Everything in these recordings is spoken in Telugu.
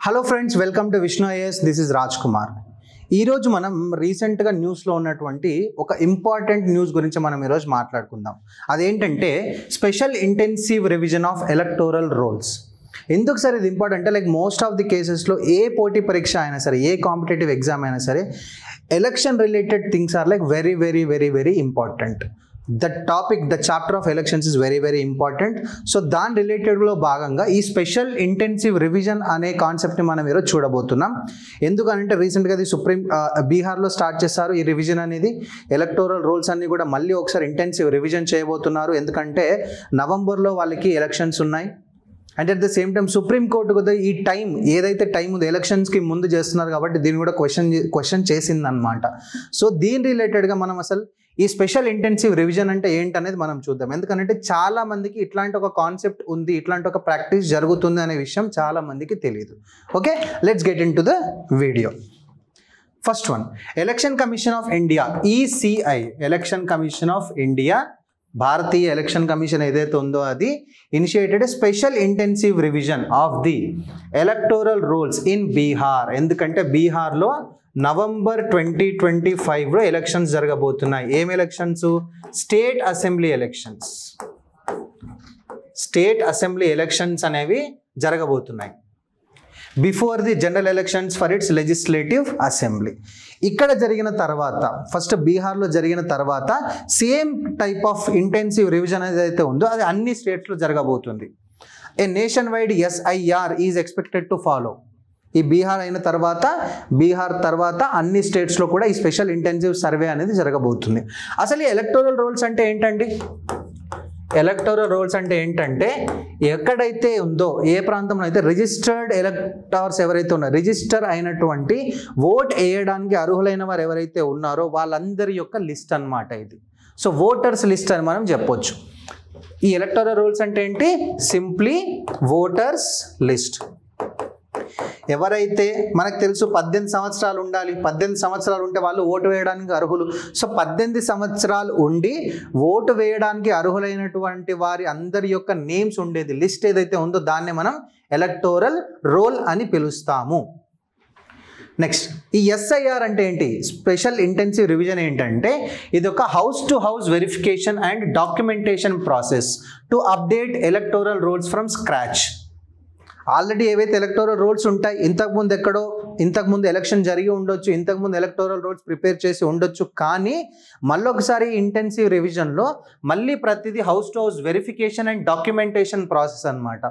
Hello friends, welcome to Vishnu IAS. This is Raj Kumar. ఈరోజు మనం రీసెంట్గా న్యూస్లో ఉన్నటువంటి ఒక ఇంపార్టెంట్ న్యూస్ గురించి మనం ఈరోజు మాట్లాడుకుందాం. అదేంటంటే special intensive revision of electoral rolls. ఎందుకు సార్ ఇది ఇంపార్టెంట్ అంటే మోస్ట్ ఆఫ్ ది కేసెస్లో ఏ పోటీ పరీక్ష అయినా సరే, ఏ కాంపిటేటివ్ ఎగ్జామ్ అయినా సరే, election related things are very very very very important. The chapter of elections is very very important. So దాని రిలేటెడ్లో భాగంగా ఈ స్పెషల్ ఇంటెన్సివ్ రివిజన్ అనే కాన్సెప్ట్ని మనం ఈరోజు చూడబోతున్నాం. ఎందుకంటే రీసెంట్గా అది బీహార్లో స్టార్ట్ చేస్తారు ఈ రివిజన్ అనేది. ఎలక్టోరల్ రోల్స్ అన్ని కూడా మళ్ళీ ఒకసారి ఇంటెన్సివ్ రివిజన్ చేయబోతున్నారు. ఎందుకంటే నవంబర్లో వాళ్ళకి ఎలక్షన్స్ ఉన్నాయి. And at the same time supreme court కూడా ఈ టైం ఏదైతే టైం ఉందో ఎలక్షన్స్కి ముందు చేస్తున్నారు కాబట్టి దీన్ని కూడా క్వశ్చన్ చేసిందనమాట. సో దీని రిలేటెడ్గా మనం అసలు ఈ స్పెషల్ ఇంటెన్సివ్ రివిజన్ అంటే ఏంటనేది మనం చూద్దాం. ఎందుకంటే చాలా మందికి ఇట్లాంటి ఒక కాన్సెప్ట్ ఉంది, ఇట్లాంటి ఒక ప్రాక్టీస్ జరుగుతుంది అనే విషయం చాలా మందికి తెలియదు. Okay, let's get in to the video. First one, election commission of India, ECI, election commission of India, Bharatiya election commission ఏదైతే ఉందో అది initiated special intensive revision of the electoral rules in Bihar. ఎందుకంటే బీహార్లో నవంబర్ 2025లో ఎలక్షన్స్ జరగబోతున్నాయి. ఏం elections? State assembly elections. State assembly elections అనేవి జరగబోతున్నాయి before the general elections for it's legislative assembly. ఇక్కడ జరిగిన తర్వాత, ఫస్ట్ బీహార్లో జరిగిన తర్వాత same type of intensive revision ఏదైతే ఉందో అది అన్ని స్టేట్స్లో జరగబోతుంది. ఏ nation wide SIR is expected to follow. ఈ బీహార్ అయిన తర్వాత, బీహార్ తర్వాత అన్ని స్టేట్స్లో కూడా ఈ స్పెషల్ ఇంటెన్సివ్ సర్వే అనేది జరగబోతుంది. అసలు ఈ ఎలక్టోరల్ రోల్స్ అంటే ఏంటండి? ఎలక్టోరల్ రోల్స్ అంటే ఏంటంటే ఎక్కడైతే ఉందో, ఏ ప్రాంతంలో అయితే రిజిస్టర్డ్ ఎలక్టర్స్ ఎవరైతే ఉన్నారో, రిజిస్టర్ అయినటువంటి ఓట్ వేయడానికి అర్హులైన వారు ఎవరైతే ఉన్నారో వాళ్ళందరి యొక్క లిస్ట్ అన్నమాట ఇది. సో ఓటర్స్ లిస్ట్ అని మనం చెప్పొచ్చు. ఈ ఎలక్టోరల్ రోల్స్ అంటే ఏంటి? Simply voters list. ఎవరైతే మనకు తెలుసు 18 సంవత్సరాలు ఉండాలి, 18 సంవత్సరాలు ఉంటే వాళ్ళు ఓటు వేయడానికి అర్హులు. సో 18 సంవత్సరాలు ఉండి ఓటు వేయడానికి అర్హులైనటువంటి వారి అందరి యొక్క నేమ్స్ ఉండేది లిస్ట్ ఏదైతే ఉందో దాన్ని మనం ఎలక్టోరల్ రోల్ అని పిలుస్తాము. నెక్స్ట్, ఈ ఎస్ఐఆర్ అంటే ఏంటి? స్పెషల్ ఇంటెన్సివ్ రివిజన్ ఏంటంటే ఇది ఒక house to house verification and documentation process to update electoral rolls from scratch. Already ఏవైతే ఎలక్టోరల్ రోల్స్ ఉంటాయి, ఇంతకుముందు ఎలక్షన్ జరిగి ఉండొచ్చు, ఇంతకుముందు ఎలక్టోరల్ రోల్స్ ప్రిపేర్ చేసి ఉండొచ్చు, కానీ మళ్ళొకసారి ఇంటెన్సివ్ రివిజన్లో మళ్ళీ ప్రతిదీ house to house verification and documentation process అనమాట.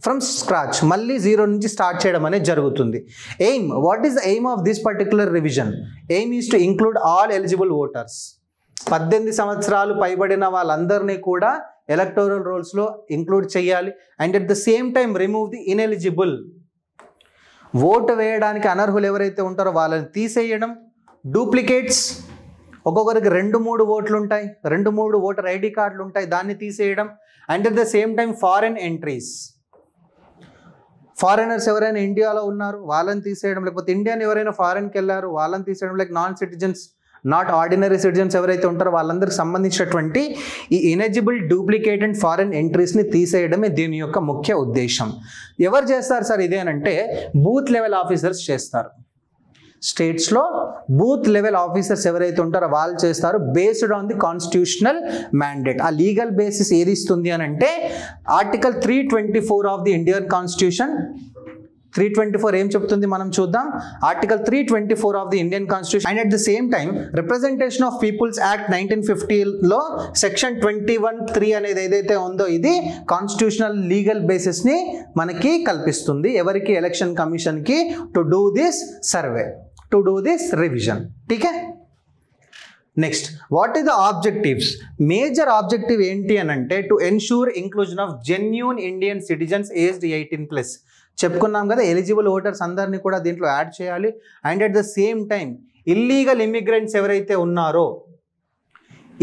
ఫ్రమ్ స్క్రాచ్ మళ్ళీ జీరో నుంచి స్టార్ట్ చేయడం అనేది జరుగుతుంది. Aim, what is the aim of this particular revision? Aim is to include all eligible voters. 18 సంవత్సరాలు పైబడిన వాళ్ళందరినీ కూడా ఎలక్టోరల్ రోల్స్లో ఇంక్లూడ్ చేయాలి. And at the same time remove the ineligible. Vote వేయడానికి అనర్హులు ఎవరైతే ఉంటారో వాళ్ళని తీసేయడం. డూప్లికేట్స్, ఒక్కొక్కరికి 2-3 ఓట్లు ఉంటాయి, 2-3 ఓటర్ ఐడి కార్డులు ఉంటాయి, దాన్ని తీసేయడం. And at the same time foreign entries, foreigners ఎవరైనా ఇండియాలో ఉన్నారు వాళ్ళని తీసేయడం, లేకపోతే ఇండియన్ ఎవరైనా ఫారెన్కి వెళ్ళారు వాళ్ళని తీసేయడం. Like non citizens, not ordinary citizens ఎవరైతే ఉంటారో వాళ్ళందరికి సంబంధించినటువంటి ఈ ఇనెలిజిబుల్, డూప్లికేట్ అండ్ ఫారెన్ ఎంట్రీస్ని తీసేయడమే దీని యొక్క ముఖ్య ఉద్దేశం. ఎవరు చేస్తారు సార్ ఇదేనంటే బూత్ లెవెల్ ఆఫీసర్స్ చేస్తారు. స్టేట్స్లో బూత్ లెవెల్ ఆఫీసర్స్ ఎవరైతే ఉంటారో వాళ్ళు చేస్తారు, based on the constitutional mandate. ఆ లీగల్ బేసిస్ ఏది ఇస్తుంది అని అంటే article 324 of the Indian constitution. 324 ఏం చెప్తుంది మనం చూద్దాం. Article 324 of the Indian constitution. And at the same time representation of peoples act 1950లో సెక్షన్ 21(3) అనేది ఏదైతే ఉందో ఇది కాన్స్టిట్యూషనల్ లీగల్ బేసిస్ని మనకి కల్పిస్తుంది. ఎవరికి? ఎలక్షన్ కమిషన్కి to do this survey, to do this revision. ఠీకే. Next, what is the objectives? Major objective ఏంటి అని అంటే to ensure inclusion of genuine Indian citizens aged 18+. చెప్పుకున్నాం కదా, ఎలిజిబుల్ ఓటర్స్ అందరినీ కూడా దీంట్లో యాడ్ చేయాలి. And at the same time illegal immigrants ఎవరైతే ఉన్నారో,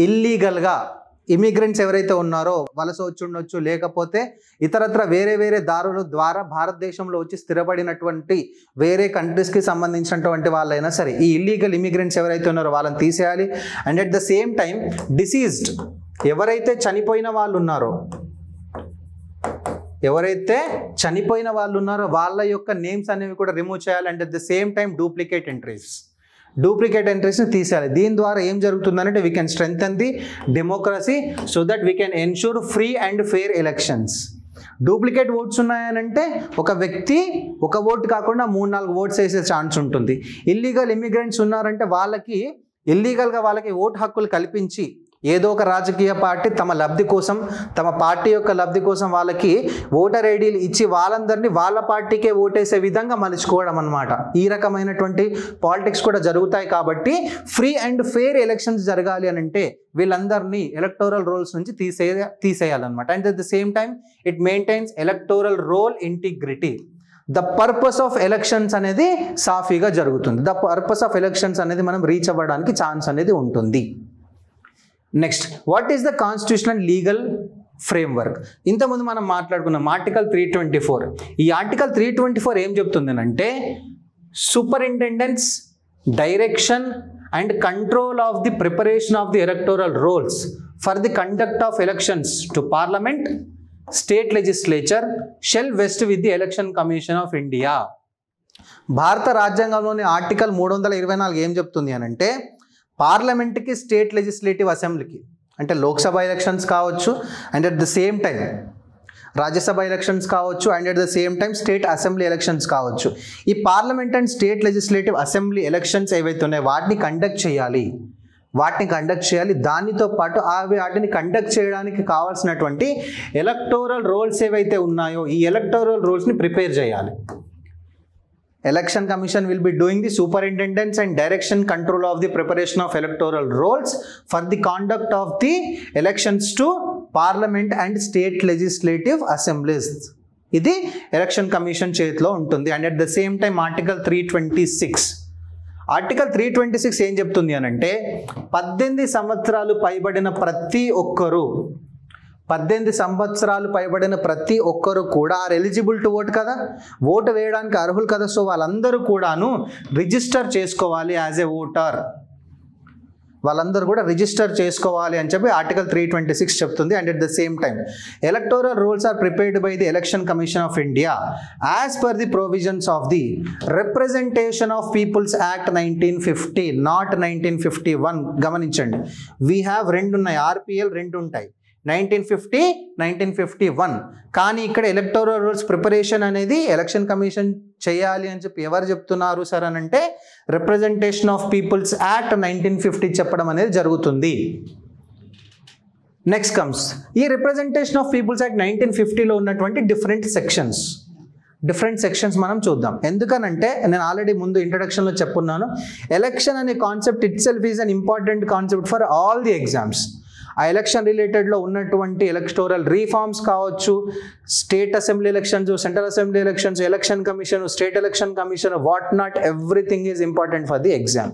ఇల్లీగల్గా ఇమిగ్రెంట్స్ ఎవరైతే ఉన్నారో, వలస వచ్చి ఉండొచ్చు, లేకపోతే ఇతరత్ర వేరే వేరే దారుల ద్వారా భారతదేశంలో వచ్చి స్థిరపడినటువంటి వేరే కంట్రీస్కి సంబంధించినటువంటి వాళ్ళైనా సరే ఈ ఇల్లీగల్ ఇమిగ్రెంట్స్ ఎవరైతే ఉన్నారో వాళ్ళని తీసేయాలి. And at the same time deceased, ఎవరైతే చనిపోయిన వాళ్ళు ఉన్నారో, ఎవరైతే చనిపోయిన వాళ్ళు ఉన్నారో వాళ్ళ యొక్క నేమ్స్ అనేవి కూడా రిమూవ్ చేయాలి. And at the same time duplicate ఎంట్రీస్ని తీసేయాలి. దీని ద్వారా ఏం జరుగుతుందంటే we can strengthen the democracy so that we can ensure free and fair elections. Duplicate votes ఉన్నాయనంటే ఒక వ్యక్తి ఒక ఓటు కాకుండా 3-4 ఓట్స్ వేసే ఛాన్స్ ఉంటుంది. ఇల్లీగల్ ఇమిగ్రెంట్స్ ఉన్నారంటే వాళ్ళకి ఇల్లీగల్గా వాళ్ళకి ఓటు హక్కులు కల్పించి ఏదో ఒక రాజకీయ పార్టీ తమ లబ్ధి కోసం, తమ పార్టీ యొక్క లబ్ధి కోసం వాళ్ళకి ఓటర్ ఐడీలు ఇచ్చి వాళ్ళందరినీ వాళ్ళ పార్టీకే ఓటేసే విధంగా మలుచుకోవడం అన్నమాట. ఈ రకమైనటువంటి పాలిటిక్స్ కూడా జరుగుతాయి. కాబట్టి ఫ్రీ అండ్ ఫెయిర్ ఎలక్షన్స్ జరగాలి అని అంటే వీళ్ళందరినీ ఎలక్టోరల్ రోల్స్ నుంచి తీసేయాలన్నమాట. And at the same time it maintains electoral roll integrity. The purpose of elections అనేది సాఫీగా జరుగుతుంది. ద పర్పస్ ఆఫ్ ఎలక్షన్స్ అనేది మనం రీచ్ అవ్వడానికి ఛాన్స్ అనేది ఉంటుంది. Next, what is the constitutional legal framework? ఇంతకుముందు మనం మాట్లాడుకున్నాం ఆర్టికల్ 324. ఈ ఆర్టికల్ 324 ఏం చెప్తుంది అంటే superintendence, direction and control of the preparation of the electoral rolls for the conduct of elections to parliament, state legislature shall vest with the election commission of India. భారత రాజ్యాంగంలోని ఆర్టికల్ 324 ఏం చెప్తుంది అని అంటే పార్లమెంట్కి, స్టేట్ లెజిస్లేటివ్ అసెంబ్లీకి అంటే లోక్సభ ఎలక్షన్స్ కావచ్చు, and at the same time Rajya Sabha elections కావచ్చు, and at the same time state assembly elections కావచ్చు. ఈ parliament and state legislative assembly elections ఏవైతే ఉన్నాయో వాటిని కండక్ట్ చేయాలి. దానితో పాటు వాటిని కండక్ట్ చేయడానికి కావాల్సినటువంటి ఎలక్టోరల్ రోల్స్ ఏవైతే ఉన్నాయో ఈ ఎలక్టోరల్ రోల్స్ని ప్రిపేర్ చేయాలి. Election Commission will be doing the superintendence and direction control of the preparation of electoral rolls for the conduct of the elections to Parliament and state legislative assemblies. ఇది ఎలక్షన్ కమిషన్ చేతిలో ఉంటుంది. And at the same time article 326 ఏం చెప్తుంది అని అంటే 18 సంవత్సరాలు పైబడిన ప్రతి ఒక్కరు కూడా ఆర్ ఎలిజిబుల్ టు ఓట్ కదా, ఓటు వేయడానికి అర్హులు కదా. సో వాళ్ళందరూ కూడాను రిజిస్టర్ చేసుకోవాలి యాజ్ ఏ ఓటర్. వాళ్ళందరూ కూడా రిజిస్టర్ చేసుకోవాలి అని చెప్పి ఆర్టికల్ 326 చెప్తుంది. And at the same time electoral rolls are prepared by the election commission of India as per the provisions of the representation of peoples act 1950, not 1951. గమనించండి, వీ హ్యావ్ 2 ఉన్నాయి, ఆర్పిఎల్ 2 ఉంటాయి, 1950, 1951. కానీ ఇక్కడ ఎలక్టోరల్ రూల్స్ ప్రిపరేషన్ అనేది ఎలక్షన్ కమిషన్ చేయాలి అని చెప్పి ఎవరు చెప్తున్నారు సార్ అని అంటే రిప్రజెంటేషన్ ఆఫ్ పీపుల్స్ యాక్ట్ 1950 చెప్పడం అనేది జరుగుతుంది. నెక్స్ట్ కమ్స్ ఈ రిప్రజెంటేషన్ ఆఫ్ పీపుల్స్ యాక్ట్ 1950లో ఉన్నటువంటి డిఫరెంట్ సెక్షన్స్ మనం చూద్దాం. ఎందుకనంటే నేను ఆల్రెడీ ముందు ఇంట్రడక్షన్లో చెప్పున్నాను, ఎలక్షన్ అనే concept it self is an important concept for all the exams. ఆ ఎలక్షన్ రిలేటెడ్లో ఉన్నటువంటి ఎలక్టోరల్ రీఫార్మ్స్ కావచ్చు, state assembly elections, central assembly elections, election commission, state election commission, what not, everything is important for the exam.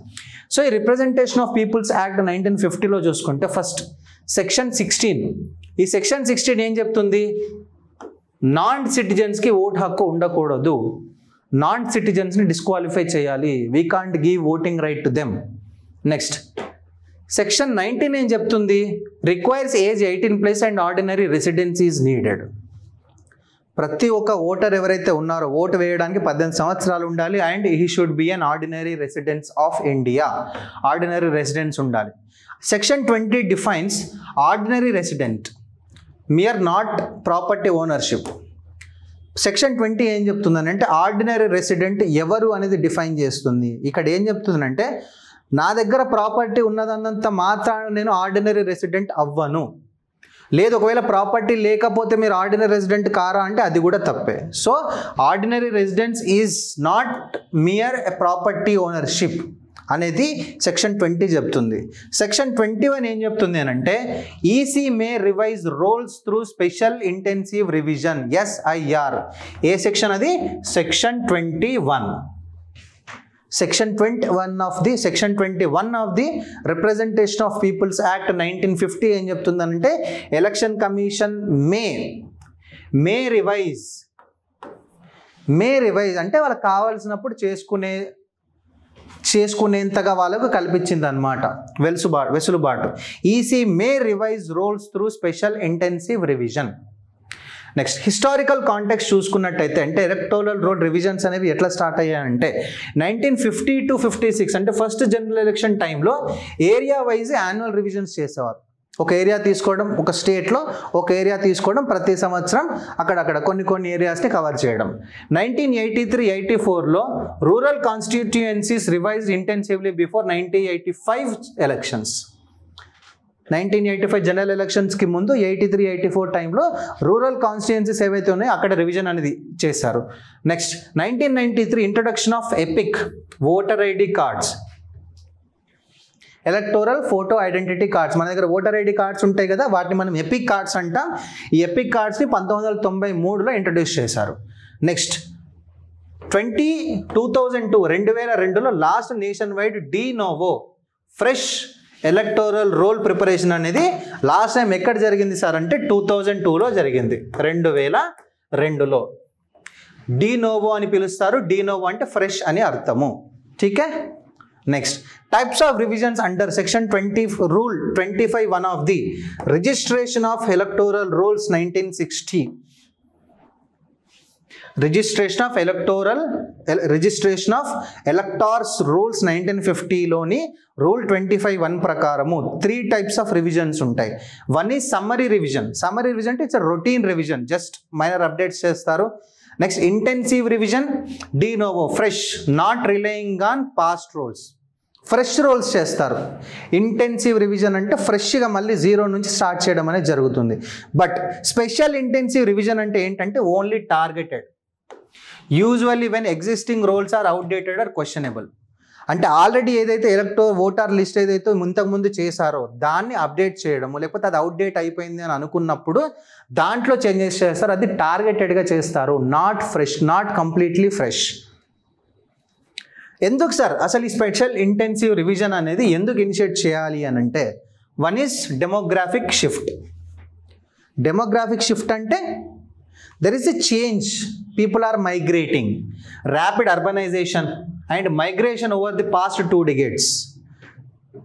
So ఈ రిప్రజెంటేషన్ ఆఫ్ పీపుల్స్ యాక్ట్ 1950లో చూసుకుంటే ఫస్ట్ సెక్షన్ 16. ఈ సెక్షన్ 16 ఏం చెప్తుంది? నాన్ సిటిజన్స్కి ఓటు హక్కు ఉండకూడదు, నాన్ సిటిజన్స్ని డిస్క్వాలిఫై చేయాలి, we can't give voting right to them. Next section 19 ఏం చెప్తుంది? Requires age 18+ and ordinary residence is needed. ప్రతి ఒక్క ఓటర్ ఎవరైతే ఉన్నారో ఓటు వేయడానికి 18 సంవత్సరాలు ఉండాలి, and he should be an ordinary residence of India. Ordinary residence ఉండాలి. Section 20 defines ordinary resident mere not property ownership. Section 20 ఏం చెప్తుందని అంటే ఆర్డినరీ రెసిడెంట్ ఎవరు అనేది డిఫైన్ చేస్తుంది. ఇక్కడ ఏం చెప్తుందంటే నా దగ్గర ప్రాపర్టీ ఉన్నదన్నంత మాత్రాన నేను ఆర్డినరీ రెసిడెంట్ అవ్వను. లేదు, ఒకవేళ ప్రాపర్టీ లేకపోతే మీరు ఆర్డినరీ రెసిడెంట్ కారా అంటే అది కూడా తప్పే. So ordinary residence is not mere a property ownership అనేది సెక్షన్ 20 చెప్తుంది. సెక్షన్ 21 ఏం చెప్తుంది అని అంటే EC may revise rolls through special intensive revision, SIR. ఏ సెక్షన్ అది? Section 21. Section 21 of the Representation of People's Act 1950 ఏం చెప్తుందంటే ఎలక్షన్ కమిషన్ మే రివైజ్ అంటే వాళ్ళకి కావాల్సినప్పుడు చేసుకునేంతగా వాళ్ళకు కల్పించింది అనమాట వెసులుబాటు. EC may revise rolls through special intensive revision. Next historical context చూసుకున్నట్టయితే అంటే ఎలక్టోరల్ రోల్ రివిజన్స్ అనేవి ఎట్లా స్టార్ట్ అయ్యాయంటే 1950 to 56 అంటే ఫస్ట్ జనరల్ ఎలక్షన్ టైంలో ఏరియా వైజ్ యాన్యువల్ రివిజన్స్ చేసేవారు. ఒక ఏరియా తీసుకోవడం, ఒక స్టేట్లో ఒక ఏరియా తీసుకోవడం, ప్రతి సంవత్సరం అక్కడక్కడ కొన్ని ఏరియాస్ని కవర్ చేయడం. 1983-84లో rural constituencies revised intensively before 1985 elections. 1985 general ఎలక్షన్స్కి ముందు 83-84 టైంలో రూరల్ కాన్స్టిట్యుయెన్సీస్ ఏవైతే ఉన్నాయో అక్కడ రివిజన్ అనేది చేశారు. Next 1993 introduction of epic voter ID cards, electoral photo identity cards. మన దగ్గర ఓటర్ ఐడి కార్డ్స్ ఉంటాయి కదా, వాటిని మనం ఎపిక్ కార్డ్స్ అంటాం. ఈ ఎపిక్ కార్డ్స్ని 1993లో ఇంట్రడ్యూస్ చేశారు. నెక్స్ట్ 2002లో last nation wide de novo fresh electoral roll preparation అనేది లాస్ట్ టైం ఎక్కడ జరిగింది సార్ అంటే 2002లో జరిగింది, 2002లో. డి నోవో అని పిలుస్తారు. డి నోవో అంటే ఫ్రెష్ అని అర్థము. ఠీకే. Next types of revisions under section 20 rule 25(1) of the registration of electoral rolls 1960. Registration of electors rules 1950లోని రూల్ 25(1) ప్రకారము 3 టైప్స్ ఆఫ్ రివిజన్స్ ఉంటాయి. One is summary revision. Summary revision అంటే it's routine revision, just minor updates చేస్తారు. Next intensive revision, de novo fresh, not relying on past rolls. Fresh rolls చేస్తారు. ఇంటెన్సివ్ రివిజన్ అంటే ఫ్రెష్గా మళ్ళీ జీరో నుంచి స్టార్ట్ చేయడం అనేది జరుగుతుంది. బట్ స్పెషల్ ఇంటెన్సివ్ రివిజన్ అంటే ఏంటంటే only targeted. Usually when existing rolls are outdated or questionable. అంటే ఆల్రెడీ ఏదైతే ఓటర్ లిస్ట్ ఏదైతే ఇంతకుముందు చేశారో దాన్ని అప్డేట్ చేయడము, లేకపోతే అది అవుట్డేట్ అయిపోయింది అని అనుకున్నప్పుడు దాంట్లో చేంజెస్ చేస్తారు. అది టార్గెటెడ్గా చేస్తారు, not fresh, not completely fresh. ఎందుకు సార్ అసలు ఈ స్పెషల్ ఇంటెన్సివ్ రివిజన్ అనేది ఎందుకు ఇనిషియేట్ చేయాలి అని అంటే, one is demographic shift. Demographic shift అంటే there is a change, people are migrating, rapid urbanisation and migration over the past 2 decades.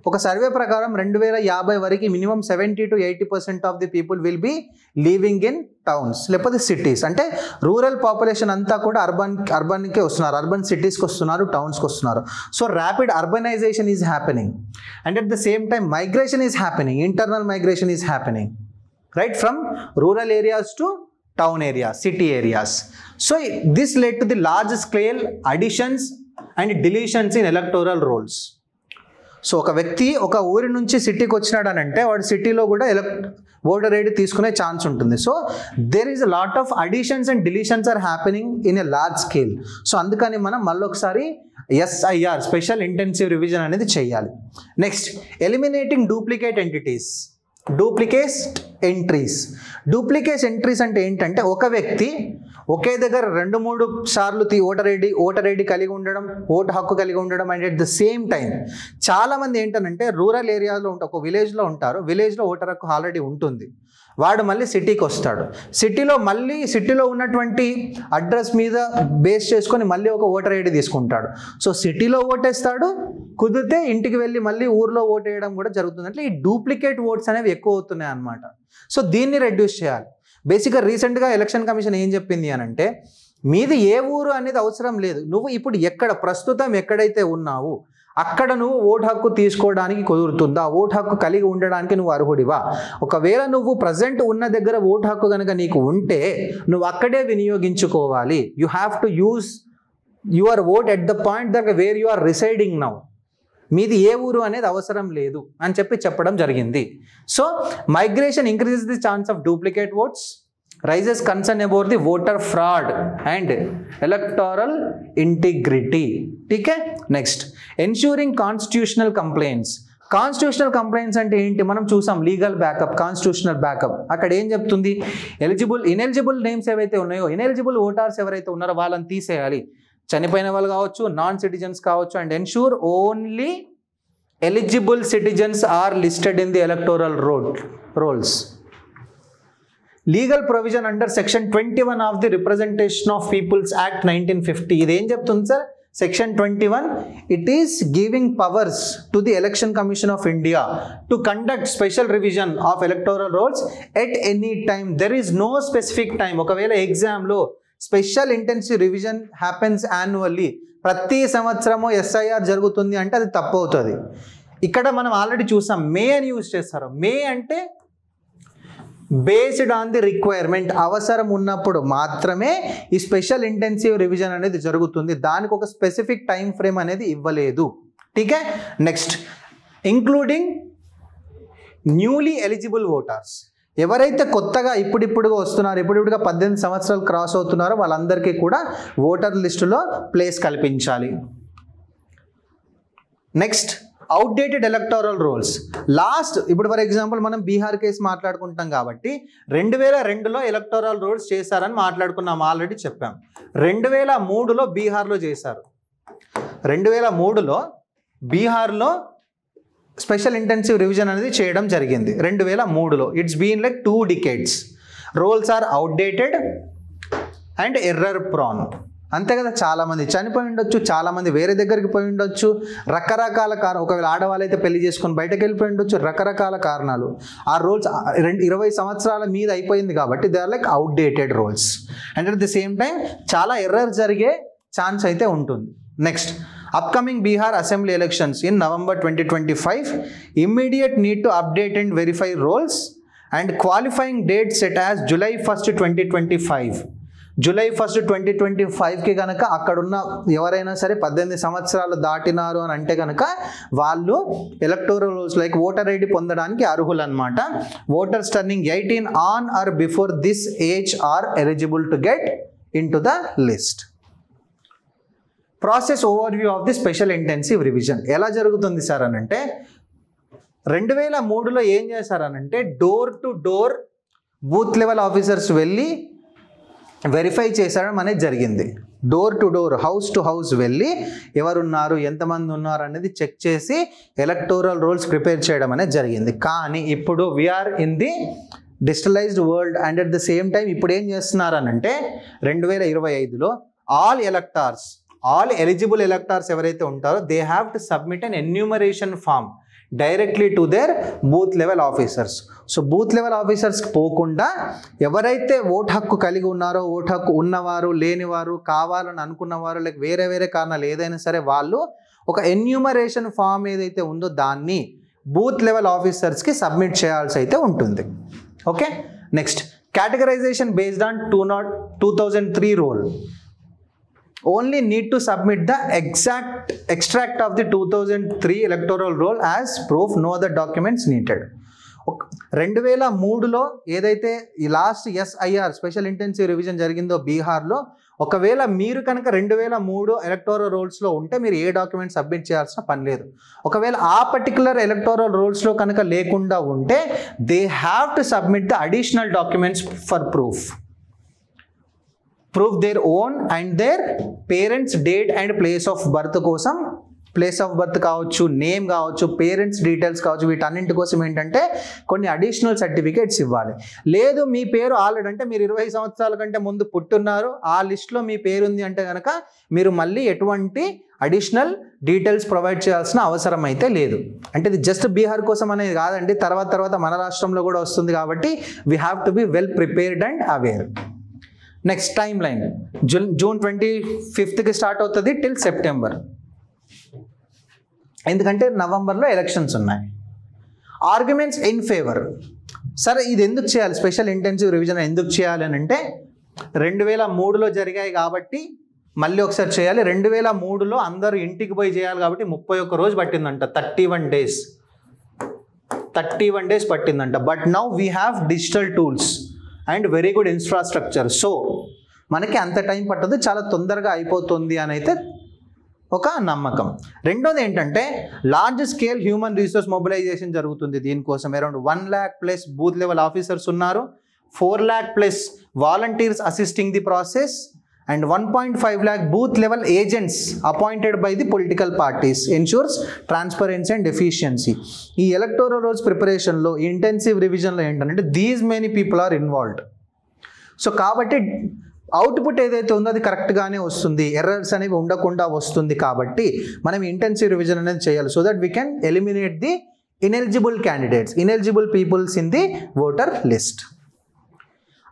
ఒక సర్వే ప్రకారం 2050 వరకు minimum 70 to 80% of the people will be living in towns, లేకపోతే సిటీస్. అంటే రూరల్ పాపులేషన్ అంతా కూడా అర్బన్కే వస్తున్నారు, అర్బన్ సిటీస్కి వస్తున్నారు, టౌన్స్కి వస్తున్నారు. So rapid urbanisation is happening and at the same time migration is happening, internal migration is happening, right, from rural areas to town areas, city areas. So this led to the large scale additions and deletions in electoral rolls. So ఒక వ్యక్తి ఒక ఊరి నుంచి సిటీకి వచ్చినాడు అని అంటే వాడు సిటీలో కూడా ఓటర్ ఐడి తీసుకునే ఛాన్స్ ఉంటుంది. So there is a lot of additions and deletions are happening in a large scale. So అందుకని మనం మళ్ళీ ఒకసారి SIR స్పెషల్ ఇంటెన్సివ్ రివిజన్ అనేది చేయాలి. Next eliminating duplicate entities, duplicate entries. Duplicate entries అంటే ఏంటంటే ఒక వ్యక్తి ఒకే దగ్గర 2-3 సార్లు ఓటర్ ఐడి కలిగి ఉండడం, ఓటు హక్కు కలిగి ఉండడం. And at the same time చాలామంది ఏంటంటే రూరల్ ఏరియాలో ఒక విలేజ్లో ఉంటారు, విలేజ్లో ఓటర్ హక్కు ఆల్రెడీ ఉంటుంది, వాడు మళ్ళీ సిటీకి వస్తాడు, సిటీలో ఉన్నటువంటి అడ్రస్ మీద బేస్ చేసుకొని మళ్ళీ ఒక ఓటర్ ఐడి తీసుకుంటాడు. సో సిటీలో ఓటేస్తాడు, కుదిరితే ఇంటికి వెళ్ళి మళ్ళీ ఊర్లో ఓటు వేయడం కూడా జరుగుతుంది. అంటే ఈ డూప్లికేట్ ఓట్స్ అనేవి ఎక్కువ అవుతున్నాయి అన్నమాట. సో దీన్ని రెడ్యూస్ చేయాలి. బేసిక్గా రీసెంట్గా ఎలక్షన్ కమిషన్ ఏం చెప్పింది అని అంటే, మీది ఏ ఊరు అనేది అవసరం లేదు, నువ్వు ఇప్పుడు ప్రస్తుతం ఎక్కడైతే ఉన్నావు అక్కడ నువ్వు ఓటు హక్కు తీసుకోవడానికి కుదురుతుందా, ఓటు హక్కు కలిగి ఉండడానికి నువ్వు అర్హుడివా, ఒకవేళ నువ్వు ప్రజెంట్ ఉన్న దగ్గర ఓటు హక్కు కనుక నీకు ఉంటే నువ్వు అక్కడే వినియోగించుకోవాలి. You have to use your vote at the point that where you are residing now. మీది ఏ ఊరు అనేది అవసరం లేదు అని చెప్పడం జరిగింది. So migration increases the chance of duplicate votes, raises concern about the voter fraud and electoral integrity. ठीक है. Next, ensuring constitutional complaints. Constitutional complaints అంటే ఏంటి మనం చూసాం, లీగల్ బ్యాకప్, కాన్స్టిట్యూషనల్ బ్యాకప్. అక్కడ ఏం చెప్తుంది, ఇనెలిజిబుల్ నేమ్స్ ఏవైతే ఉన్నాయో, ఇనెలిజిబుల్ ఓటర్స్ ఎవరైతే ఉన్నారో వాళ్ళని తీసేయాలి, చనిపోయిన వాళ్ళు కావచ్చు, నాన్ సిటిజన్స్ కావచ్చు. And ensure only eligible citizens are listed in the electoral rolls. Legal provision under section 21 of the representation of peoples act 1950. ఇది ఏం చెప్తుంది sir, Section 21, it is giving powers to the Election Commission of India to conduct special revision of electoral rolls at any time. There is no specific time. ఒకవేళ ఎగ్జామ్లో special intensive revision happens annually, ప్రతి సంవత్సరము ఎస్ఐఆర్ జరుగుతుంది అంటే అది తప్పు అవుతుంది. ఇక్కడ మనం ఆల్రెడీ చూసాం, మే అని యూజ్ చేస్తారు. మే అంటే బేస్డ్ ఆన్ ది రిక్వైర్మెంట్, అవసరం ఉన్నప్పుడు మాత్రమే ఈ స్పెషల్ ఇంటెన్సివ్ రివిజన్ అనేది జరుగుతుంది. దానికి ఒక స్పెసిఫిక్ టైం ఫ్రేమ్ అనేది ఇవ్వలేదు. ఠీకే. Next, including newly eligible voters, ఎవరైతే కొత్తగా ఇప్పుడిప్పుడుగా వస్తున్నారో, ఇప్పుడిప్పుడుగా 18 సంవత్సరాలు క్రాస్ అవుతున్నారో వాళ్ళందరికీ కూడా ఓటర్ లిస్టులో ప్లేస్ కల్పించాలి. Next, outdated electoral rolls. Last ఇప్పుడు ఫర్ ఎగ్జాంపుల్ మనం బీహార్ కేసు మాట్లాడుకుంటాం కాబట్టి 2002లో ఎలక్టోరల్ రోల్స్ చేశారని మాట్లాడుకున్నాం, ఆల్రెడీ చెప్పాం. 2003లో బీహార్లో చేశారు. 2003లో బీహార్లో స్పెషల్ ఇంటెన్సివ్ రివిజన్ అనేది చేయడం జరిగింది 2003లో. It's been like 2 decades. Rolls are outdated and error prone. అంతే కదా, చాలామంది చనిపోయి ఉండొచ్చు, చాలామంది వేరే దగ్గరికి పోయి ఉండొచ్చు, రకరకాల కారణాలు. ఒకవేళ ఆడవాళ్ళు అయితే పెళ్లి చేసుకొని బయటకు వెళ్ళిపోయి ఉండొచ్చు, రకరకాల కారణాలు. ఆ రోల్స్ 20 సంవత్సరాల మీద అయిపోయింది కాబట్టి they are like outdated rolls. And at the same time చాలా ఎర్రర్ జరిగే ఛాన్స్ అయితే ఉంటుంది. Next, upcoming Bihar Assembly elections in November 2025, immediate need to update and verify rolls, and qualifying date set as July 1st, 2025. July 1st, 2025కి కనుక అక్కడున్న ఎవరైనా సరే 18 సంవత్సరాలు దాటినారు అని అంటే కనుక వాళ్ళు electoral rolls like voter ID పొందడానికి అర్హులు అనమాట. Voters turning 18 on or before this age are eligible to get in to the list. Process overview of the special intensive revision ఎలా జరుగుతుంది సార్ అని అంటే, 2003లో ఏం చేశారనంటే door to door booth level officers వెళ్ళి వెరిఫై చేసడం అనేది జరిగింది. Door to door, house to house వెళ్ళి ఎవరున్నారు, ఎంతమంది ఉన్నారు అనేది చెక్ చేసి ఎలక్టోరల్ రోల్స్ ప్రిపేర్ చేయడం అనేది జరిగింది. కానీ ఇప్పుడు we're in the digitalised world and at the same time ఇప్పుడు ఏం చేస్తున్నారనంటే 2025లో ఆల్ ఎలిజిబుల్ ఎలక్టార్స్ ఎవరైతే ఉంటారో they have to submit an enumeration form directly to their booth level officers. So booth level ఆఫీసర్స్కి పోకుండా ఎవరైతే ఓటు హక్కు కలిగి ఉన్నారో, ఓటు హక్కు ఉన్నవారు, లేనివారు, కావాలని అనుకున్నవారు, లేక వేరే వేరే కారణాలు ఏదైనా సరే వాళ్ళు ఒక ఎన్యూమరేషన్ ఫామ్ ఏదైతే ఉందో దాన్ని బూత్ లెవెల్ ఆఫీసర్స్కి సబ్మిట్ చేయాల్సి అయితే ఉంటుంది. Okay. Next, categorisation based on 2003 rule. Only need to submit the exact extract of the 2003 electoral roll as proof, no other documents needed. 2003లో ఏదైతే ఈ last SIR special intensive revision జరిగిందో బీహార్లో, ఒకవేళ మీరు కనుక 2003 ఎలక్టోరల్ రోల్స్లో ఉంటే మీరు ఏ డాక్యుమెంట్ సబ్మిట్ చేయాల్సిన పని లేదు. ఒకవేళ ఆ పర్టికులర్ ఎలక్టోరల్ రోల్స్లో కనుక లేకుండా ఉంటే they have to submit the additional documents for proof their own and their parents' date and place of birth కోసం, ప్లేస్ ఆఫ్ బర్త్ కావచ్చు, నేమ్ కావచ్చు, పేరెంట్స్ డీటెయిల్స్ కావచ్చు, వీటన్నింటి కోసం ఏంటంటే కొన్ని అడిషనల్ సర్టిఫికేట్స్ ఇవ్వాలి. లేదు మీ పేరు ఆల్రెడీ అంటే మీరు 20 సంవత్సరాల కంటే ముందు పుట్టున్నారు, ఆ లిస్ట్లో మీ పేరు ఉంది అంటే కనుక మీరు మళ్ళీ ఎటువంటి అడిషనల్ డీటెయిల్స్ ప్రొవైడ్ చేయాల్సిన అవసరం అయితే లేదు. అంటే ఇది జస్ట్ బీహార్ కోసం అనేది కాదండి, తర్వాత మన రాష్ట్రంలో కూడా వస్తుంది కాబట్టి we have to be well prepared and aware. Next, time line June 25కి స్టార్ట్ అవుతుంది టిల్ సెప్టెంబర్, ఎందుకంటే నవంబర్లో ఎలక్షన్స్ ఉన్నాయి. Arguments in favour. సరే ఇది ఎందుకు చేయాలి, స్పెషల్ ఇంటెన్సివ్ రివిజన్ ఎందుకు చేయాలి అని అంటే 2003లో జరిగాయి కాబట్టి మళ్ళీ ఒకసారి చేయాలి. 2003లో అందరూ ఇంటికి పోయి చేయాలి కాబట్టి 31 రోజు పట్టిందంట, 31 days పట్టిందంట. But now we have digital tools and very good infrastructure, so మనకి అంత టైం పట్టదు, చాలా తొందరగా అయిపోతుంది అని అయితే ఒక నమ్మకం. రెండోది ఏంటంటే large scale human resource mobilisation జరుగుతుంది. దీనికోసం around 1 lakh plus booth level officers ఉన్నారు, 4 lakh plus volunteers assisting the process and 1.5 lakh booth level agents appointed by the political parties ensures transparency and efficiency. ఈ ఎలక్టోరల్ రోల్స్ ప్రిపరేషన్లో ఇంటెన్సివ్ రివిజన్లో ఏంటంటే these many people are involved. So కాబట్టి అవుట్పుట్ ఏదైతే ఉందో అది కరెక్ట్గానే వస్తుంది, ఎర్రర్స్ అనేవి ఉండకుండా వస్తుంది. కాబట్టి మనం ఇంటెన్సివ్ రివిజన్ అనేది చేయాలి, so that we can eliminate the ineligible candidates, ineligible peoples in the voter list.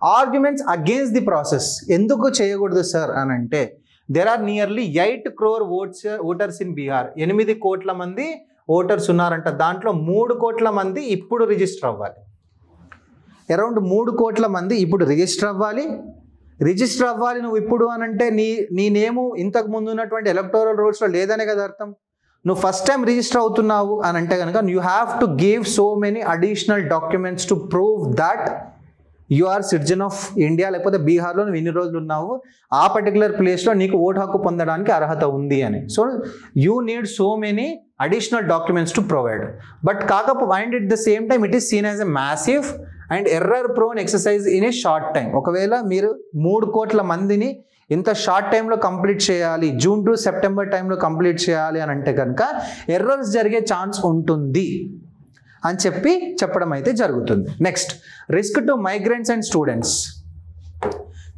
Arguments against the process ఎందుకు చేయకూడదు సార్ అని అంటే, there are nearly 8 crore voters in Bihar. 8 కోట్ల మంది ఓటర్స్ ఉన్నారంట. దాంట్లో 3 కోట్ల మంది ఇప్పుడు రిజిస్టర్ అవ్వాలి. అరౌండ్ 3 కోట్ల మంది ఇప్పుడు రిజిస్టర్ అవ్వాలి. నువ్వు ఇప్పుడు అని అంటే నీ నేము ఇంతకు ముందు ఉన్నటువంటి ఎలక్టోరల్ రోల్స్లో లేదనే కదా అర్థం. నువ్వు ఫస్ట్ టైం రిజిస్టర్ అవుతున్నావు అని అంటే కనుక you have to give so many additional documents to prove that you are citizen of India, లేకపోతే బీహార్లో నువ్వు ఇన్ని రోజులు ఉన్నావు, ఆ పర్టికులర్ ప్లేస్లో నీకు ఓటు హక్కు పొందడానికి అర్హత ఉంది అని. So you need so many additional documents to provide. But కాకపోతే and at the same time it is seen as a massive and error prone exercise in a short time. ఒకవేళ మీరు 3 కోట్ల మందిని ఇంత షార్ట్ టైంలో కంప్లీట్ చేయాలి, జూన్ టు సెప్టెంబర్ టైంలో కంప్లీట్ చేయాలి అని అంటే కనుక ఎర్రర్స్ జరిగే ఛాన్స్ ఉంటుంది అని చెప్పడం అయితే జరుగుతుంది. Next, risk to migrants and students.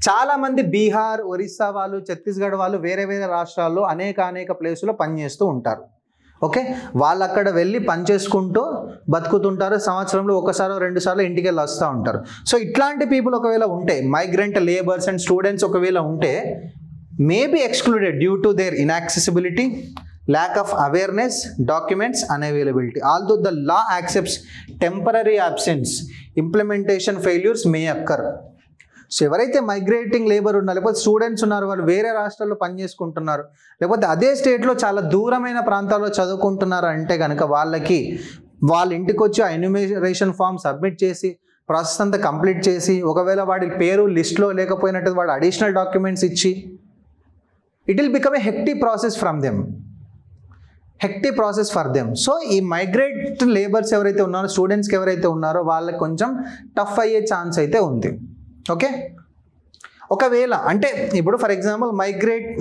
చాలామంది బీహార్, ఒరిస్సా వాళ్ళు, ఛత్తీస్గఢ్ వాళ్ళు వేరే రాష్ట్రాల్లో అనేక ప్లేసుల్లో పనిచేస్తూ ఉంటారు. ఓకే, వాళ్ళు అక్కడ వెళ్ళి పనిచేసుకుంటూ బతుకుతుంటారు. సంవత్సరంలో 1-2 సార్లు ఇంటికి వెళ్ళి వస్తూ ఉంటారు. సో ఇట్లాంటి పీపుల్ ఒకవేళ ఉంటే, మైగ్రెంట్ లేబర్స్ అండ్ స్టూడెంట్స్ ఒకవేళ ఉంటే, may be excluded due to their inaccessibility, lack of awareness, documents unavailability. Although the law accepts temporary absence, implementation failures may occur. So ఎవరైతే మైగ్రేటింగ్ లేబర్ ఉన్నారు, లేకపోతే స్టూడెంట్స్ ఉన్నారు, వాళ్ళు వేరే రాష్ట్రాల్లో పనిచేసుకుంటున్నారు, లేకపోతే అదే స్టేట్లో చాలా దూరమైన ప్రాంతాల్లో చదువుకుంటున్నారు అంటే కనుక వాళ్ళ ఇంటికి వచ్చి ఆ ఎన్యూమరేషన్ ఫామ్ సబ్మిట్ చేసి ప్రాసెస్ అంతా కంప్లీట్ చేసి, ఒకవేళ వాడి పేరు లిస్ట్లో లేకపోయినట్టు వాడు అడిషనల్ డాక్యుమెంట్స్ ఇచ్చి, it will become a hectic process for them. So ఈ మైగ్రేట్ లేబర్స్ ఎవరైతే ఉన్నారో, స్టూడెంట్స్కి ఎవరైతే ఉన్నారో వాళ్ళకి కొంచెం టఫ్ అయ్యే ఛాన్స్ అయితే ఉంది. ఓకే, ఒకవేళ అంటే ఇప్పుడు ఫర్ ఎగ్జాంపుల్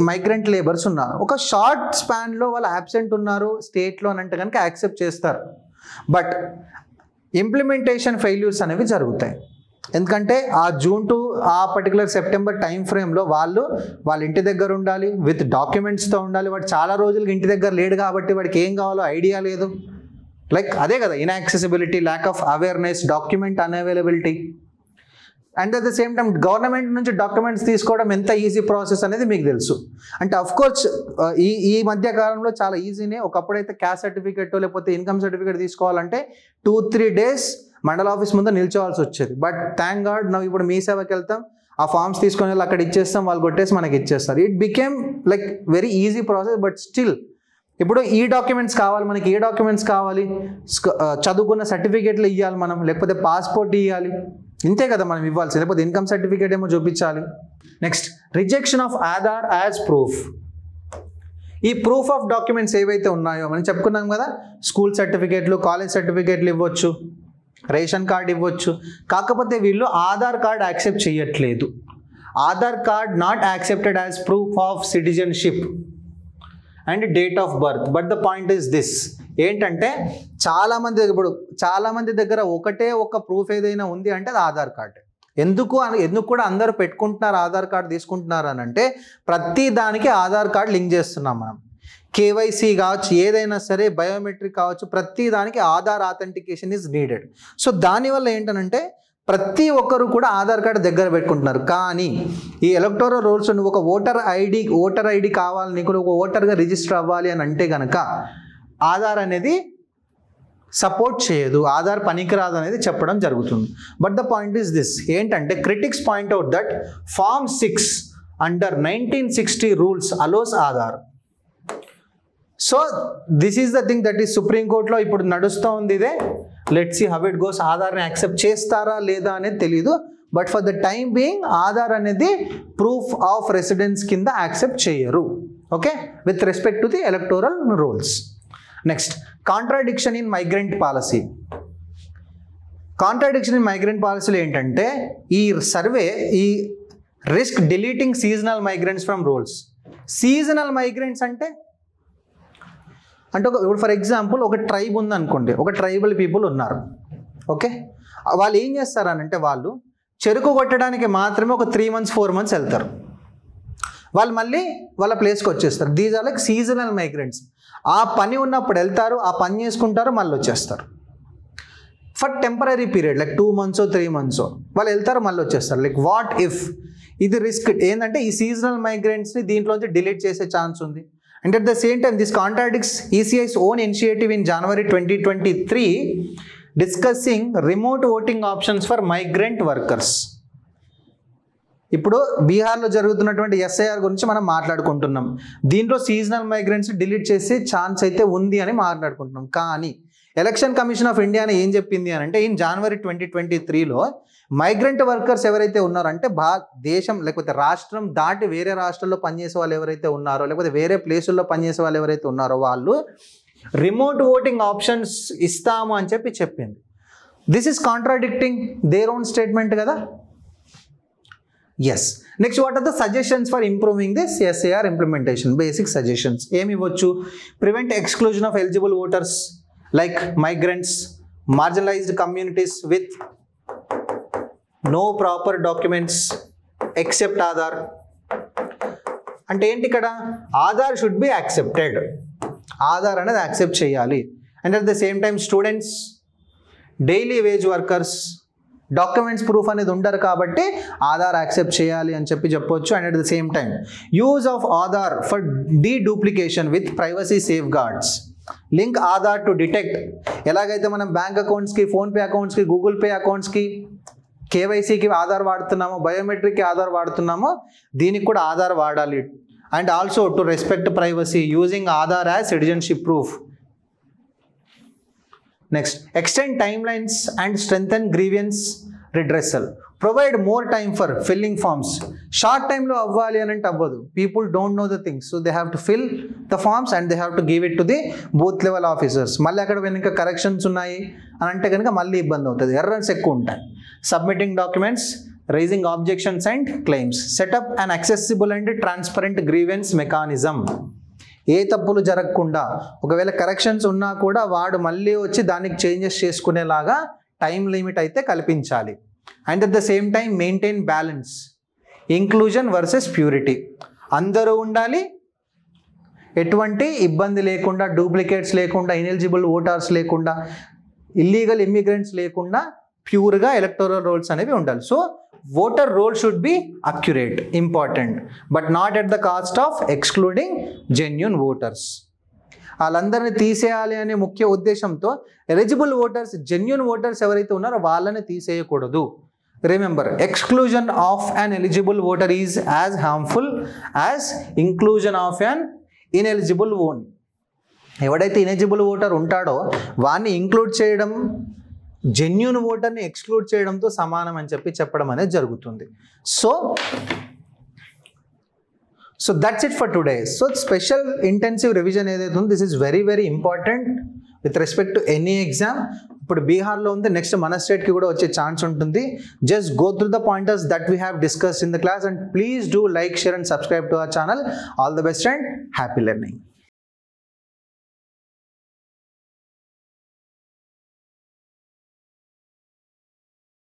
మైగ్రెంట్ లేబర్స్ ఉన్నారు, ఒక షార్ట్ స్పాన్లో వాళ్ళు యాబ్సెంట్ ఉన్నారు స్టేట్లో అని అంటే కనుక యాక్సెప్ట్ చేస్తారు. బట్ ఇంప్లిమెంటేషన్ ఫెయిల్యూర్స్ అనేవి జరుగుతాయి. ఎందుకంటే ఆ జూన్ టు ఆ పర్టికులర్ సెప్టెంబర్ టైం ఫ్రేమ్లో వాళ్ళ ఇంటి దగ్గర ఉండాలి, విత్ డాక్యుమెంట్స్తో ఉండాలి. వాడు చాలా రోజులకి ఇంటి దగ్గర లేడు కాబట్టి వాడికి ఏం కావాలో ఐడియా లేదు. లైక్ అదే కదా, ఇన్యాక్సెసిబిలిటీ, lack of awareness, document unavailability. And at the same time government నుంచి డాక్యుమెంట్స్ తీసుకోవడం ఎంత ఈజీ ప్రాసెస్ అనేది మీకు తెలుసు. అంటే అఫ్కోర్స్ ఈ మధ్య కాలంలో చాలా ఈజీనే. ఒకప్పుడైతే క్యాస్ట్ సర్టిఫికేట్ లేకపోతే ఇన్కమ్ సర్టిఫికేట్ తీసుకోవాలంటే 2-3 డేస్ మండల ఆఫీస్ ముందు నిల్చోవాల్సి వచ్చేది. బట్ థ్యాంక్ గాడ్ ನಾವು ఇప్పుడు మీ సేవకి వెళ్తాం, ఆ ఫామ్స్ తీసుకొని వెళ్ళి అక్కడ ఇచ్చేస్తాం, వాళ్ళు కొట్టేసి మనకి ఇచ్చేస్తారు. It became like very easy process. But still ఇప్పుడు ఈ డాక్యుమెంట్స్ కావాలి మనకి, ఏ డాక్యుమెంట్స్ కావాలి, చదువుకున్న సర్టిఫికేట్లు ఇవ్వాలి మనం, లేకపోతే పాస్పోర్ట్ ఇవ్వాలి, ఇంతే కదా మనం ఇవ్వాల్సి, లేకపోతే ఇన్కమ్ సర్టిఫికేట్ ఏమో చూపించాలి. Next, rejection of Aadhaar as proof. ఈ ప్రూఫ్ ఆఫ్ డాక్యుమెంట్స్ ఏవైతే ఉన్నాయో మనం చెప్పుకున్నాం కదా, స్కూల్ సర్టిఫికేట్లు, కాలేజ్ సర్టిఫికేట్లు ఇవ్వచ్చు, రేషన్ కార్డ్ ఇవ్వచ్చు. కాకపోతే వీళ్ళు ఆధార్ కార్డ్ యాక్సెప్ట్ చేయట్లేదు. Aadhaar card not accepted as proof of citizenship and date of birth. But the point is this, ఏంటంటే చాలామంది దగ్గర ఒకటే ఒక ప్రూఫ్ ఏదైనా ఉంది అంటే అది ఆధార్ కార్డ్. ఎందుకు కూడా అందరూ పెట్టుకుంటున్నారు, ఆధార్ కార్డ్ తీసుకుంటున్నారు అని అంటే, ప్రతి దానికి ఆధార్ కార్డ్ లింక్ చేస్తున్నాం మనం. కేవైసీ కావచ్చు, ఏదైనా సరే, బయోమెట్రిక్ కావచ్చు, ప్రతి దానికి Aadhaar authentication is needed. So దానివల్ల ఏంటనంటే ప్రతి ఒక్కరు కూడా ఆధార్ కార్డు దగ్గర పెట్టుకుంటున్నారు. కానీ ఈ ఎలక్టోరల్ రోల్స్ నువ్వు ఒక ఓటర్ ఐడి కావాలి, నీకు ఒక ఓటర్గా రిజిస్టర్ అవ్వాలి అని అంటే కనుక ఆధార్ అనేది సపోర్ట్ చేయదు, ఆధార్ పనికిరాదు అనేది చెప్పడం జరుగుతుంది. But the point is this, ఏంటంటే critics point out that form 6 under 1960 rules allows Aadhaar. So this is the thing that is supreme కోర్టులో ఇప్పుడు నడుస్తూ ఉంది. ఇదే let's see how it goes. ఆధార్ని యాక్సెప్ట్ చేస్తారా లేదా అనేది తెలియదు. But for the time being Aadhaar అనేది ప్రూఫ్ ఆఫ్ రెసిడెన్స్ కింద యాక్సెప్ట్ చేయరు. Okay, with respect to the electoral rules. Next, contradiction in migrant policy. Contradiction in migrant పాలసీలు ఏంటంటే, ఈ సర్వే ఈ risk deleting seasonal migrants from rules. Seasonal migrants అంటే ఇప్పుడు ఫర్ ఎగ్జాంపుల్ ఒక ట్రైబ్ ఉందనుకోండి, ఒక ట్రైబల్ పీపుల్ ఉన్నారు. ఓకే, వాళ్ళు ఏం చేస్తారనంటే వాళ్ళు చెరుకు కొట్టడానికి మాత్రమే ఒక 3 months 4 months వెళ్తారు. వాళ్ళు మళ్ళీ వాళ్ళ ప్లేస్కి వచ్చేస్తారు. These are like seasonal migrants. ఆ పని ఉన్నప్పుడు వెళ్తారు, ఆ పని చేసుకుంటారు, మళ్ళీ వచ్చేస్తారు. For temporary period like 2 months 3 months వాళ్ళు వెళ్తారు, మళ్ళీ వచ్చేస్తారు. లైక్ వాట్ ఇఫ్ ఇది రిస్క్ ఏంటంటే ఈ సీజనల్ మైగ్రెంట్స్ని దీంట్లోంచి డిలీట్ చేసే ఛాన్స్ ఉంది. And at the same time this contradicts ECI's own initiative in January 2023 discussing remote voting options for migrant workers. ఇప్పుడు బీహార్లో జరుగుతున్నటువంటి SIR గురించి మనం మాట్లాడుకుంటున్నాం. దీంట్లో సీజనల్ మైగ్రెంట్స్ డిలీట్ చేసే ఛాన్స్ అయితే ఉంది అని మాట్లాడుకుంటున్నాం. కానీ ఎలక్షన్ కమిషన్ ఆఫ్ ఇండియా ఏం చెప్పింది అని అంటే ఇన్ January 2023లో మైగ్రెంట్ వర్కర్స్ ఎవరైతే ఉన్నారో అంటే దేశం లేకపోతే రాష్ట్రం దాటి వేరే రాష్ట్రాల్లో పనిచేసే వాళ్ళు ఎవరైతే ఉన్నారో లేకపోతే వేరే ప్లేసుల్లో పనిచేసే వాళ్ళు ఎవరైతే ఉన్నారో వాళ్ళు రిమోట్ ఓటింగ్ ఆప్షన్స్ ఇస్తాము అని చెప్పింది. This is contradicting their own statement కదా. Yes. Next what are the suggestions for improving this SIR implementation? Basic suggestions ఏమి ఇవ్వచ్చు? Prevent exclusion of eligible voters like migrants, marginalised communities with no proper documents except Aadhaar. అంటే ఏంటి ఇక్కడ? Aadhaar should be accepted. Aadhaar అనేది యాక్సెప్ట్ చేయాలి. And at the same time students, daily wage workers documents proof అనేది ఉండరు కాబట్టి ఆధార్ యాక్సెప్ట్ చేయాలి అని చెప్పొచ్చు. And at the same time use of Aadhaar for deduplication with privacy safeguards. Link Aadhaar to detect. ఎలాగైతే మనం బ్యాంక్ అకౌంట్స్కి, ఫోన్పే అకౌంట్స్కి, గూగుల్ పే అకౌంట్స్కి KYCకి ఆధార్ వాడుతున్నామో, బయోమెట్రిక్కి ఆధార్ వాడుతున్నామో దీనికి కూడా ఆధార్ వాడాలి. And also to respect privacy using Aadhaar as citizenship proof. Next extend timelines and strengthen grievance redressal. Provide more time for filling forms. Short టైంలో అవ్వాలి అని అంటే అవ్వదు. People don't know the things, so they have to fill the forms and they have to give it to the booth level officers. మళ్ళీ అక్కడ వెనుక కరెక్షన్స్ ఉన్నాయి అని అంటే కనుక మళ్ళీ ఇబ్బంది అవుతుంది, ఎర్రర్స్ ఎక్కువ ఉంటాయి. Submitting documents, raising objections and claims. Set up and accessible and transparent grievance mechanism. ఏ తప్పులు జరగకుండా, ఒకవేళ కరెక్షన్స్ ఉన్నా కూడా వాడు మళ్ళీ వచ్చి దానికి చేంజెస్ చేసుకునేలాగా టైం లిమిట్ అయితే కల్పించాలి. And at the same time maintain balance, inclusion versus purity. అందరూ ఉండాలి, ఎటువంటి ఇబ్బంది లేకుండా, డూప్లికేట్స్ లేకుండా, ఇనెలిజిబుల్ ఓటర్స్ లేకుండా, ఇల్లీగల్ ఇమ్మిగ్రెంట్స్ లేకుండా ప్యూర్గా ఎలక్టోరల్ రోల్స్ అనేవి ఉండాలి. So voter roll should be accurate, important, but not at the cost of excluding genuine voters. వాళ్ళందరినీ తీసేయాలి అనే ముఖ్య ఉద్దేశంతో ఎలిజిబుల్ ఓటర్స్, జెన్యూన్ ఓటర్స్ ఎవరైతే ఉన్నారో వాళ్ళని తీసేయకూడదు. Remember, exclusion of an eligible voter is as harmful as inclusion of an ineligible one. ఎవడైతే ఇనెలిజిబుల్ ఓటర్ ఉంటాడో వాడిని ఇంక్లూడ్ చేయడం జెన్యూన్ ఓటర్ని ఎక్స్క్లూడ్ చేయడంతో సమానం అని చెప్పడం అనేది జరుగుతుంది. So that's it for today. So special intensive revision ఏదైతే ఉందో this is very very important with respect to any exam. ఇప్పుడు బీహార్లో ఉంది, నెక్స్ట్ మన స్టేట్కి కూడా వచ్చే ఛాన్స్ ఉంటుంది. Just go through the pointers that we have discussed in the class and please do like, share and subscribe to our channel. All the best and happy learning.